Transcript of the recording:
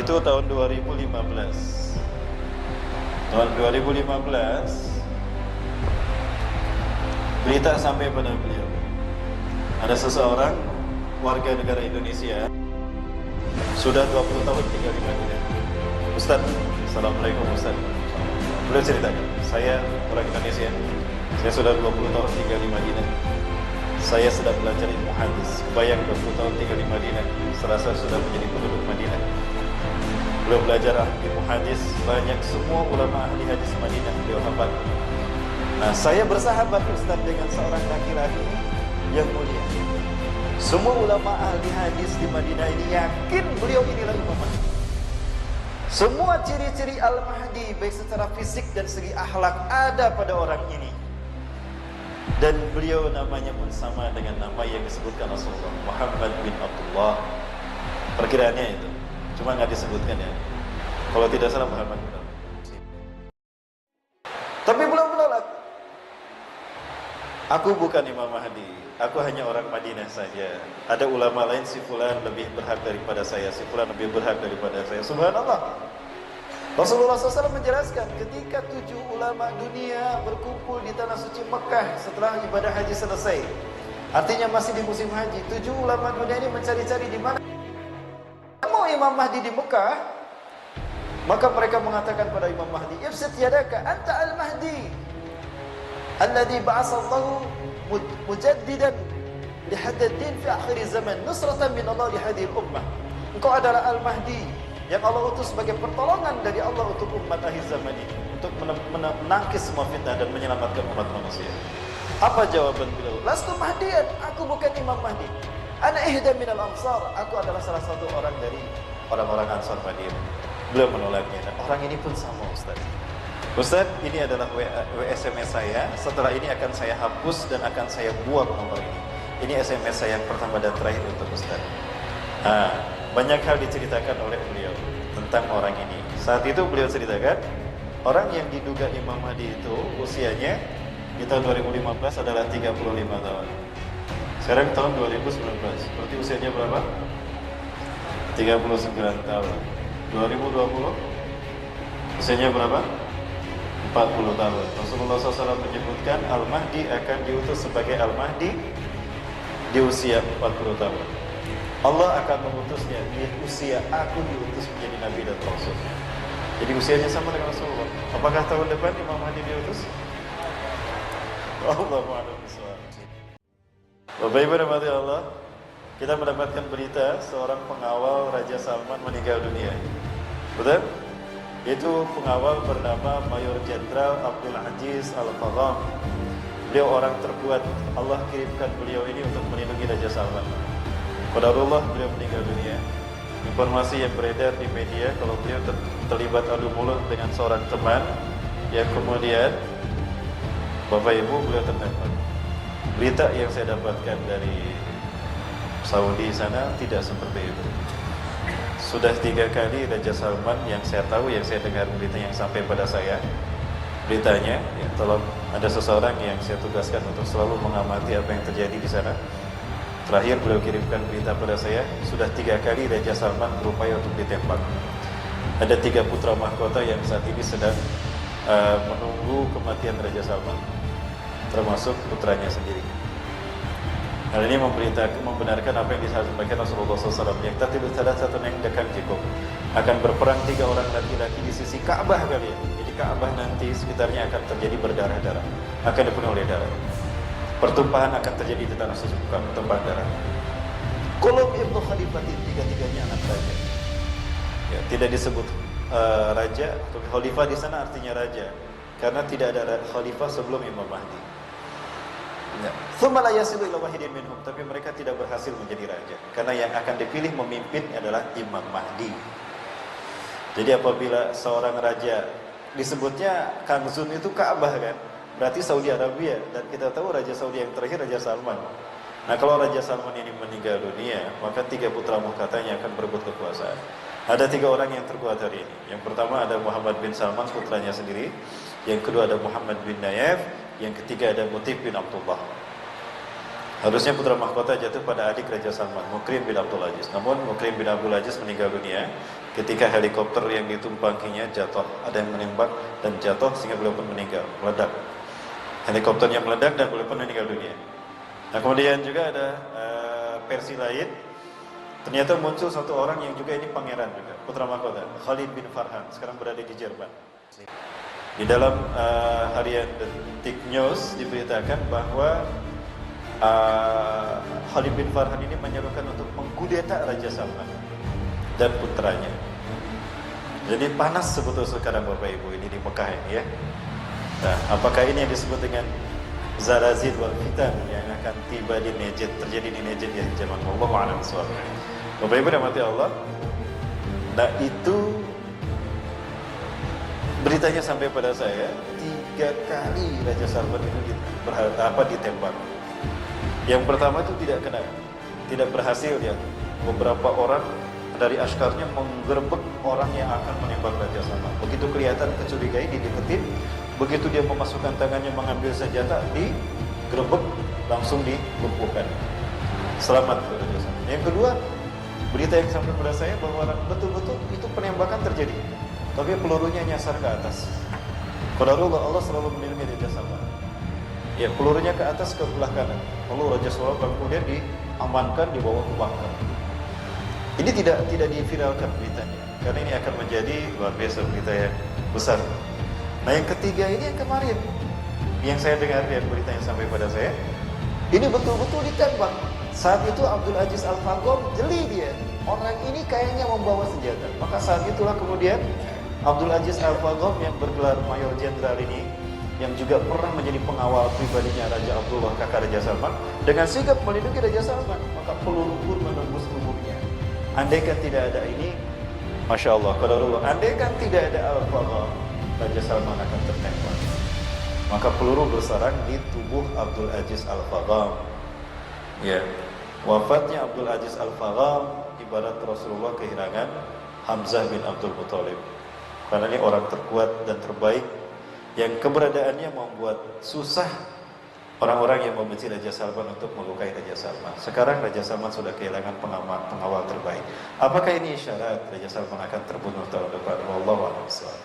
itu tahun 2015. Tahun 2015 berita sampai pada beliau. Ada seseorang warga negara Indonesia sudah 20 tahun tinggal di Madinah. Ustaz, Assalamualaikum Ustaz. Beliau ceritakan, saya orang Indonesia, saya sudah 20 tahun tinggal di Madinah. Saya sedang belajar ilmu hadis. Kebayang 20 tahun tinggal di Madinah, serasa sudah menjadi penduduk Madinah. Beliau belajar ilmu hadis, banyak semua ulama ahli hadis Madinah beliau hafal. Nah, saya bersahabat Ustaz dengan seorang laki-laki yang mulia. Semua ulama ahli hadis di Madinah ini yakin beliau inilah Imam Mahdi. Semua ciri-ciri Al-Mahdi baik secara fisik dan segi akhlak ada pada orang ini. Dan beliau namanya pun sama dengan nama yang disebutkan Rasulullah, Muhammad bin Abdullah. Perkiraannya itu, cuma nggak disebutkan ya. Kalau tidak salah Muhammad bin Abdullah. Tapi beliau menolak. Aku bukan Imam Mahdi, aku hanya orang Madinah saja. Ada ulama lain, si fulan lebih berhak daripada saya, si fulan lebih berhak daripada saya. Subhanallah. Rasulullah SAW menjelaskan ketika 7 ulama dunia berkumpul di tanah suci Mekah setelah ibadah haji selesai. Artinya masih di musim haji. 7 ulama dunia ini mencari-cari di mana mau Imam Mahdi di Mekah. Maka mereka mengatakan pada Imam Mahdi, "Ibsit yadaka, anta al-Mahdi alladhi ba'asallahu mujaddidan li hadzal din fi akhir zaman, nusratan min Allah li hadhihi al-ummah." Engkau adalah Al-Mahdi yang Allah utus sebagai pertolongan dari Allah untuk umat akhir zaman ini, untuk menangkis semua fitnah dan menyelamatkan umat manusia. Apa jawaban beliau? Lastu Mahdiyan, aku bukan Imam Mahdi. Ana ihda minal ansar, aku adalah salah satu orang dari orang-orang Ansar Madinah. Beliau menolaknya. Dan orang ini pun sama, Ustaz. Ustaz, ini adalah SMS saya. Setelah ini akan saya hapus dan akan saya buang nomor ini. Ini SMS saya yang pertama dan terakhir untuk Ustaz. Nah, banyak hal diceritakan oleh beliau tentang orang ini. Saat itu beliau ceritakan, orang yang diduga Imam Mahdi itu usianya di tahun 2015 adalah 35 tahun. Sekarang tahun 2019, berarti usianya berapa? 39 tahun. 2020 usianya berapa? 40 tahun. Rasulullah SAW menyebutkan Al-Mahdi akan diutus sebagai Al-Mahdi di usia 40 tahun. Allah akan mengutusnya di usia aku diutus menjadi Nabi dan Rasul. Jadi usianya sama dengan Rasulullah. Apakah tahun depan Imam Mahdi diutus? Allahu a'lam bishawab. Bapak Ibu rahmati Allah, kita mendapatkan berita seorang pengawal Raja Salman meninggal dunia. Betul? Itu pengawal bernama Mayor Jenderal Abdul Aziz Al-Fadham. Beliau orang terkuat. Allah kirimkan beliau ini untuk melindungi Raja Salman. Qadarullah beliau meninggal dunia. Informasi yang beredar di media kalau beliau terlibat adu mulut dengan seorang teman yang kemudian Bapak Ibu beliau tertembak. Berita yang saya dapatkan dari Saudi sana tidak seperti itu. Sudah 3 kali Raja Salman yang saya tahu, yang saya dengar berita yang sampai pada saya, beritanya, ya, tolong ada seseorang yang saya tugaskan untuk selalu mengamati apa yang terjadi di sana. Terakhir beliau kirimkan berita pada saya, sudah 3 kali Raja Salman berupaya untuk ditembak. Ada 3 putra mahkota yang saat ini sedang menunggu kematian Raja Salman, termasuk putranya sendiri. Hal ini membenarkan apa yang disampaikan Rasulullah SAW. Yang tadi salah satu yang dekat cukup akan berperang 3 orang laki-laki di sisi Ka'bah kalian. Jadi Ka'bah nanti sekitarnya akan terjadi berdarah-darah, akan dipenuhi oleh darah. Pertumpahan akan terjadi di tanah suci, pertumpahan darah. Qulub ibnu Khalifatin, 3-tiganya anak raja. Ya, tidak disebut raja, khalifah di sana artinya raja, karena tidak ada khalifah sebelum Imam Mahdi. Tsumma la yasilu ila wahidin minhum, tapi mereka tidak berhasil menjadi raja karena yang akan dipilih memimpin adalah Imam Mahdi. Jadi apabila seorang raja disebutnya Kanzun itu Ka'bah kan, berarti Saudi Arabia, dan kita tahu Raja Saudi yang terakhir Raja Salman. Nah, kalau Raja Salman ini meninggal dunia, maka 3 putra mahkotanya akan berebut kekuasaan. Ada 3 orang yang terkuat hari ini. Yang pertama ada Muhammad bin Salman, putranya sendiri. Yang kedua ada Muhammad bin Nayef. Yang ketiga ada Mutif bin Abdullah. Harusnya putra mahkota jatuh pada adik Raja Salman, Mukrim bin Abdul Aziz. Namun Mukrim bin Abdul Aziz meninggal dunia ketika helikopter yang ditumpanginya jatuh, ada yang menembak dan jatuh sehingga beliau pun meninggal, meledak. Helikopternya meledak dan beliau pun meninggal dunia. Nah, kemudian juga ada versi lain, ternyata muncul satu orang yang juga ini pangeran juga, putra mahkota, Khalid bin Farhan, sekarang berada di Jerman. Di dalam harian Detik News diberitakan bahwa Khalid bin Farhan ini menyerukan untuk menggudeta Raja Salman dan putranya. Jadi panas sebetulnya sekarang Bapak Ibu ini di Mekah ini ya. Nah, apakah ini yang disebut dengan Zalazil wal Fitan yang akan tiba di Najd, terjadi di Najd ya zaman Allahu a'lam bishawab. Bapak Ibu rahmati Allah. Nah, itu beritanya sampai pada saya 3 kali Raja Salman itu ditembak. Yang pertama itu tidak berhasil ya. Beberapa orang dari askarnya menggerebek orang yang akan menembak Raja Salman. Begitu kelihatan kecurigaan, dideketin. Begitu dia memasukkan tangannya mengambil senjata, digerebek, langsung dilumpuhkan. Selamat Raja Salman. Yang kedua, berita yang sampai pada saya bahwa betul-betul itu penembakan terjadi, tapi pelurunya nyasar ke atas. Qadarullah, Allah selalu melindungi Raja Salman. Ya, pelurunya ke atas ke belah kanan. Lalu Raja Salman kemudian diamankan, dibawa ke bunker. Ini tidak diviralkan beritanya, karena ini akan menjadi luar biasa berita yang besar. Nah, yang ketiga ini yang kemarin, yang saya dengar dari berita yang sampai pada saya, ini betul-betul ditembak. Saat itu Abdul Aziz Al-Faghom jeli dia, orang ini kayaknya membawa senjata. Maka saat itulah kemudian Abdul Aziz Al-Faghom yang bergelar Mayor Jenderal ini, yang juga pernah menjadi pengawal pribadinya Raja Abdullah kakak Raja Salman, dengan sigap melindungi Raja Salman, maka peluru pun menembus tubuhnya. Andaikan tidak ada ini, Masya Allah, qadarullah, andaikan tidak ada Al-Faghom, Raja Salman akan tertembak. Maka peluru bersarang di tubuh Abdul Aziz Al-Faghom. Ya, wafatnya Abdul Aziz Al-Faghom ibarat Rasulullah kehilangan Hamzah bin Abdul Muthalib. Karena ini orang terkuat dan terbaik yang keberadaannya membuat susah orang-orang yang membenci Raja Salman untuk melukai Raja Salman. Sekarang Raja Salman sudah kehilangan pengawal terbaik. Apakah ini isyarat Raja Salman akan terbunuh tahun depan? Wallahu a'lam bishawab.